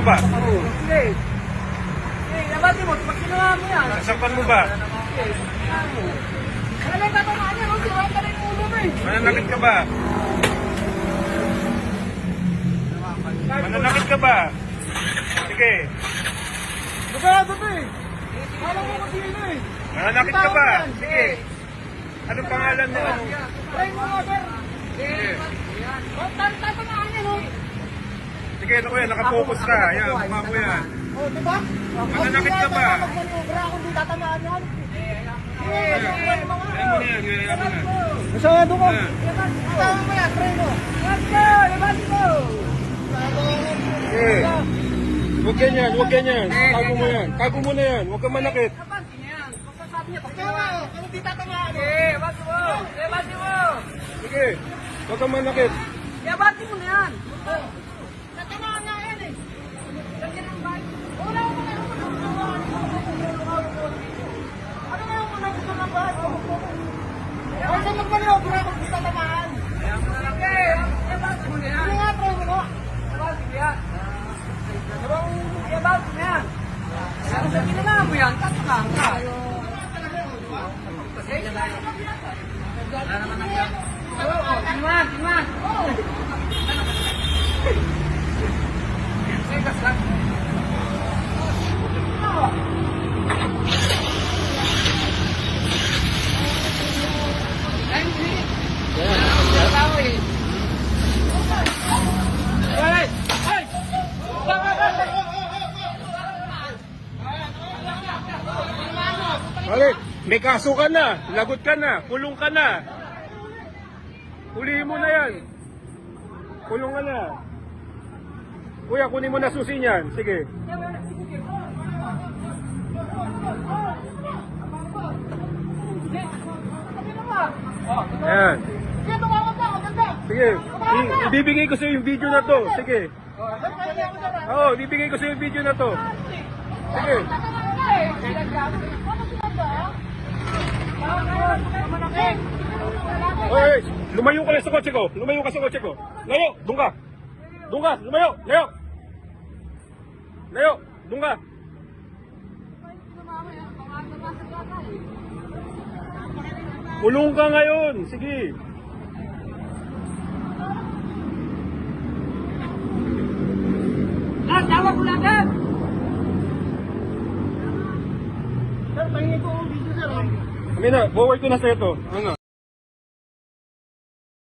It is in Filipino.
ba? Sige. Sige, labati mo. Pag ginawa mo yan. Nasaktan mo ba? Sige, ginawa mo. Kaya tatamaan niya, sirahan ka rin yung ulo mo eh. Mananakit ka ba? Mananakit ka ba? Sige. Magkado to eh. Alam mo kasi yun eh. Mananakit ka ba? Sige. Anong pangalan mo? Try mo nga, sir. Sige. Tatamaan niya, no? Sige, ano ko yan? Nakapokus ka. Yan, mukha mo yan. O, diba? Mananakit ka ba? Magmanubra ako, hindi tatamaan yan. Ayan mo na yan. Ayan mo na. Masyado ko. Ah. Tama mo yan, try mo. Let's go! Labati mo! Sige. Huwag ganyan, huwag ganyan. Kago mo yan. Kago mo na yan. Huwag kang manakit. Labati niya yan. Pagkasabi niya, pagkawa. Kung hindi tatamaan. Eh, labati mo! Labati mo! Sige. Huwag kang manakit. Labati mo na yan. Tatamaan nga yan eh. Lagyan ang bahay. Wala ko na yung ano na yung mga gusto ng bahay? Huwag ka magmanobra kung hindi tatamaan. Okay, labati mo na yan. Ano nga, try mo ko? Labati mo yan. Labati mo yan. Pero sa ginawa mo yan, tatamaan ka. Timan, timan. Segas lang. Bakit? May kaso ka na. Lagot ka na. Kulong ka na. Hulihin mo na yan. Kulong ka na. Kuya, kunin mo na susi niyan. Sige. Ayan. Sige. Ibibigay ko sa yung video na to. Sige. Oo, ibibigay ko sa yung video na to. Sige. Oy, lumayo ka lang sa kotse ko. Lumayo ka sa kotse ko. Layo, doon ka. Doon ka, lumayo, layo. Layo, doon ka. Kulong ka ngayon. Sige. Tawag mo lang agad. Kami na, forward ko na sa ito. Ano?